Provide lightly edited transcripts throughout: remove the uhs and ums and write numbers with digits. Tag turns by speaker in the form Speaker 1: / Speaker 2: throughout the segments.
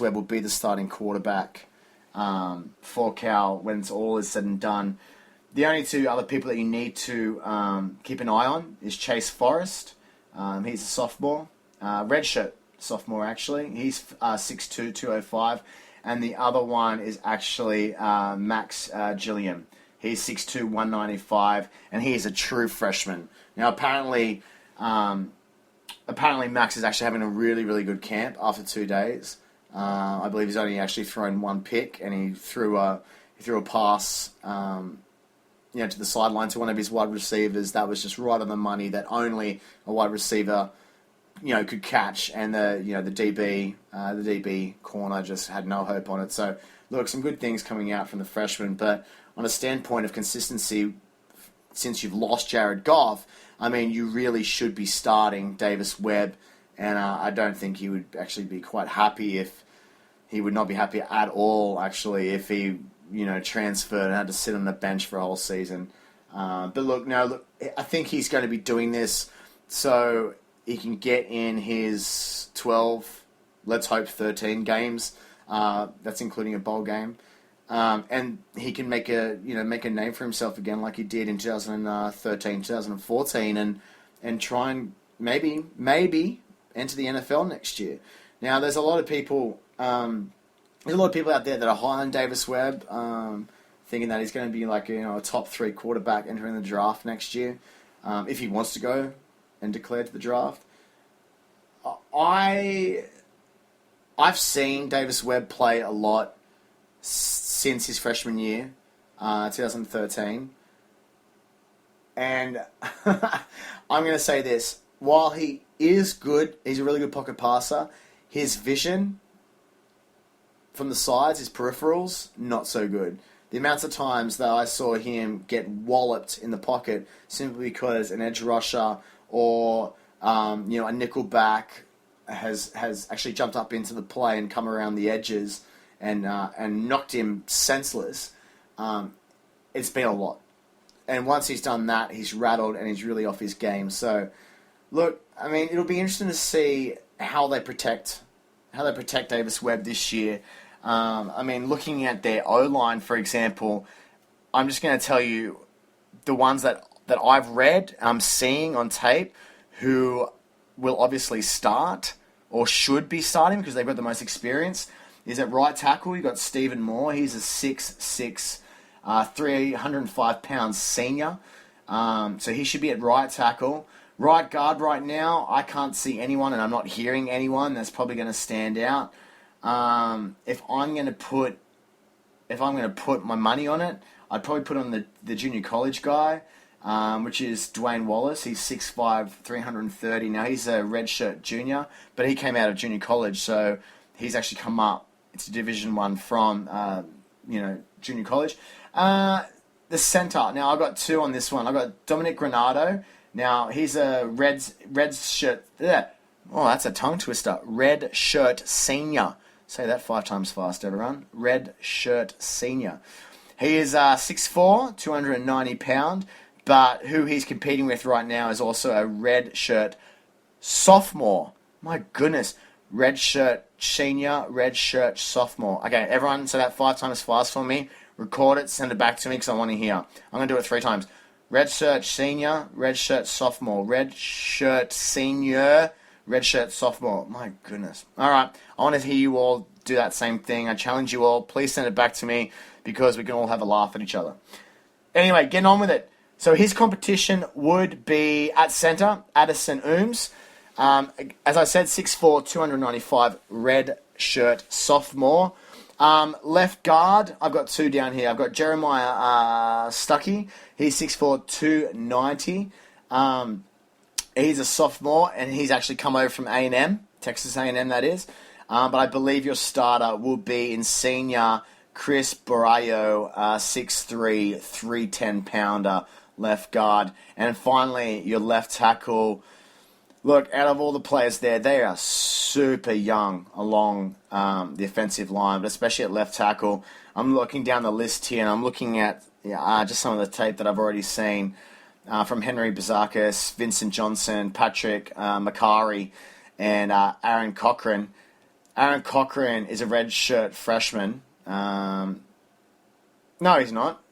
Speaker 1: Davis Webb will be the starting quarterback for Cal when it's all is said and done. The only two other people that you need to keep an eye on is Chase Forrest. He's a sophomore, redshirt sophomore actually. He's 6'2", 205. And the other one is actually Max Gilliam. He's 6'2", 195, and he is a true freshman. Now, apparently Max is actually having a really, really good camp after 2 days. I believe he's only actually thrown one pick, and he threw a pass, to the sideline to one of his wide receivers that was just right on the money that only a wide receiver, could catch, and the DB corner just had no hope on it. So, look, some good things coming out from the freshman, but on a standpoint of consistency, since you've lost Jared Goff, I mean, you really should be starting Davis Webb, and I don't think he would actually be quite happy if he would not be happy at all, actually, if he, transferred and had to sit on the bench for a whole season. But look, I think he's going to be doing this so he can get in his 12, let's hope 13 games. That's including a bowl game. And he can make a name for himself again, like he did in 2013, 2014, and try and maybe enter the NFL next year. Now, there's a lot of people out there that are high on Davis Webb, thinking that he's going to be like a top 3 quarterback entering the draft next year, if he wants to go and declare to the draft. I've seen Davis Webb play a lot since his freshman year, 2013. And I'm going to say this. While he is good, he's a really good pocket passer, his vision from the sides, his peripherals, not so good. The amounts of times that I saw him get walloped in the pocket simply because an edge rusher or a nickel back has actually jumped up into the play and come around the edges and knocked him senseless. It's been a lot. And once he's done that, he's rattled and he's really off his game. So, look, I mean, it'll be interesting to see how they protect Davis Webb this year. I mean, looking at their O-line, for example, I'm just going to tell you the ones that I've read, I'm seeing on tape, who will obviously start or should be starting because they've got the most experience, is at right tackle. You've got Stephen Moore. He's a 6'6", 305-pound senior. So he should be at right tackle. Right guard right now, I can't see anyone, and I'm not hearing anyone that's probably going to stand out. If I'm going to put my money on it, I'd probably put on the junior college guy, which is Dwayne Wallace. He's 6'5", 330. Now, he's a redshirt junior, but he came out of junior college, so he's actually come up. It's Division I from, junior college. The center. Now, I've got 2 on this one. I've got Dominic Granado. Now, he's a red shirt. Oh, that's a tongue twister. Red shirt senior. Say that 5 times fast, everyone. Red shirt senior. He is 6'4", 290 pound, but who he's competing with right now is also a red shirt sophomore. My goodness. Red shirt senior, red shirt sophomore. Okay, everyone, say that 5 times fast for me. Record it, send it back to me because I want to hear. I'm going to do it 3 times. Red shirt senior, red shirt sophomore, red shirt senior, red shirt sophomore. My goodness. All right, I want to hear you all do that same thing. I challenge you all. Please send it back to me because we can all have a laugh at each other. Anyway, getting on with it. So his competition would be at center, Addison Ooms. As I said, 6'4", 295, red shirt sophomore. Left guard, I've got 2 down here. I've got Jeremiah Stuckey. He's 6'4", 290. He's a sophomore, and he's actually come over from A&M, Texas A&M that is. But I believe your starter will be in senior Chris Barrio, 6'3", 310-pounder, left guard. And finally, your left tackle. Look, out of all the players there, they are super young along the offensive line, but especially at left tackle. I'm looking down the list here, and I'm looking at just some of the tape that I've already seen from Henry Bazakis, Vincent Johnson, Patrick Macari, and Aaron Cochran. Aaron Cochrane is a redshirt freshman. No, he's not.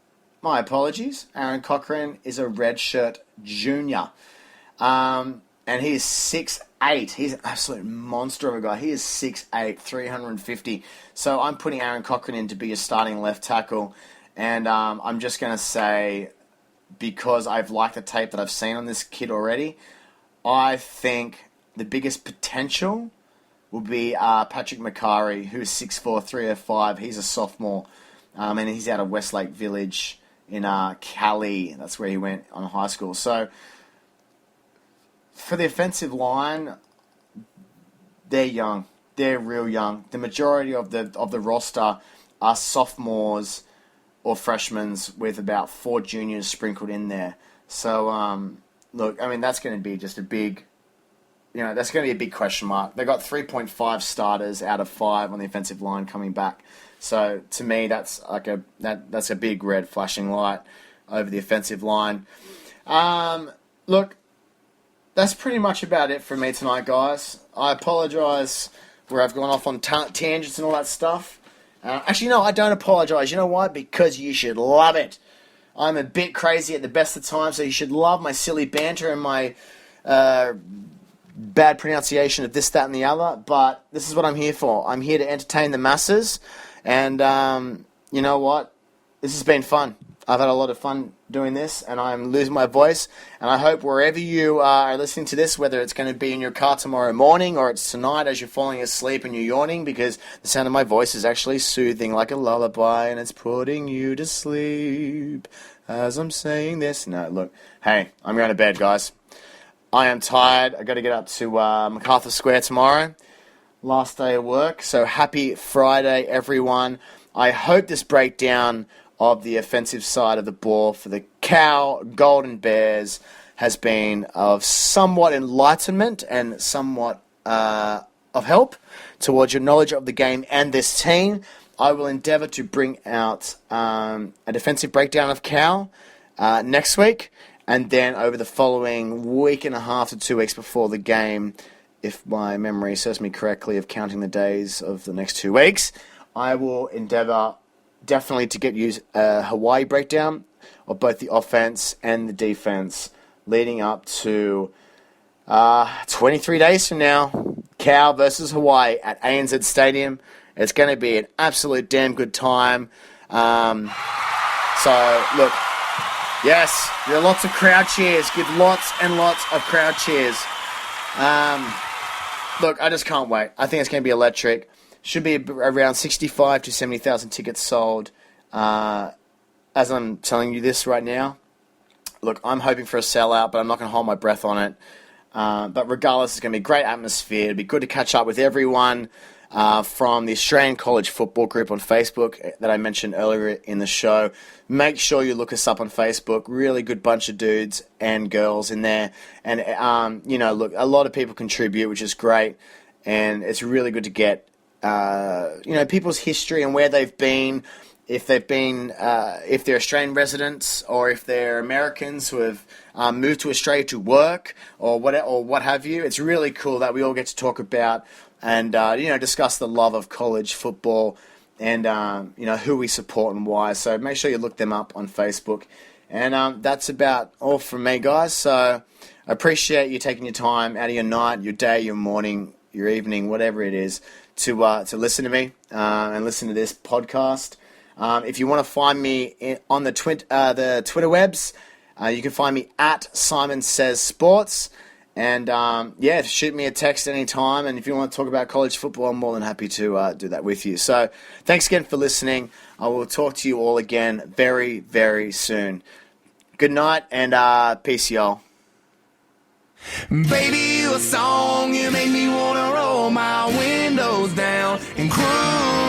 Speaker 1: My apologies. Aaron Cochrane is a redshirt junior. And he is 6'8". He's an absolute monster of a guy. He is 6'8", 350. So I'm putting Aaron Cochrane in to be a starting left tackle. And I'm just going to say, because I've liked the tape that I've seen on this kid already, I think the biggest potential will be Patrick Macari, who's 6'4", 305. He's a sophomore, and he's out of Westlake Village in Cali. That's where he went on high school. So for the offensive line, they're young. They're real young. The majority of the roster are sophomores or freshmen with about 4 juniors sprinkled in there. So, look, I mean, that's going to be just a big, that's going to be a big question mark. They got 3.5 starters out of 5 on the offensive line coming back. So to me, that's like that's a big red flashing light over the offensive line. Look, that's pretty much about it for me tonight, guys. I apologise where I've gone off on tangents and all that stuff. Actually, no, I don't apologise. You know why? Because you should love it. I'm a bit crazy at the best of times, so you should love my silly banter and my bad pronunciation of this, that, and the other. But this is what I'm here for. I'm here to entertain the masses. And you know what? This has been fun. I've had a lot of fun doing this, and I'm losing my voice. And I hope wherever you are listening to this, whether it's going to be in your car tomorrow morning or it's tonight as you're falling asleep and you're yawning, because the sound of my voice is actually soothing like a lullaby, and it's putting you to sleep as I'm saying this. No, look, hey, I'm going to bed, guys. I am tired. I got to get up to MacArthur Square tomorrow. Last day of work. So happy Friday, everyone. I hope this breakdown of the offensive side of the ball for the Cal Golden Bears has been of somewhat enlightenment and somewhat of help towards your knowledge of the game and this team. I will endeavour to bring out a defensive breakdown of Cal next week, and then over the following week and a half to 2 weeks before the game, if my memory serves me correctly of counting the days of the next 2 weeks, I will endeavour definitely to get you a Hawaii breakdown of both the offense and the defense leading up to 23 days from now, Cal versus Hawaii at ANZ Stadium. It's going to be an absolute damn good time. So, look, yes, there are lots of crowd cheers. Give lots and lots of crowd cheers. Look, I just can't wait. I think it's going to be electric. Should be around 65 to 70,000 tickets sold. As I'm telling you this right now, look, I'm hoping for a sellout, but I'm not going to hold my breath on it. But regardless, it's going to be a great atmosphere. It'll be good to catch up with everyone from the Australian College Football Group on Facebook that I mentioned earlier in the show. Make sure you look us up on Facebook. Really good bunch of dudes and girls in there. And, look, a lot of people contribute, which is great. And it's really good to get people's history and where they've been, if they're Australian residents or if they're Americans who have moved to Australia to work or what have you. It's really cool that we all get to talk about and discuss the love of college football and who we support and why. So make sure you look them up on Facebook. And that's about all from me, guys. So I appreciate you taking your time out of your night, your day, your morning, your evening, whatever it is, to listen to me and listen to this podcast. If you want to find me on the Twitter webs, you can find me at Simon Says Sports. And shoot me a text anytime. And if you want to talk about college football, I'm more than happy to do that with you. So thanks again for listening. I will talk to you all again very, very soon. Good night and peace, y'all.
Speaker 2: Baby, you a song, you make me wanna roll my windows down and cruise.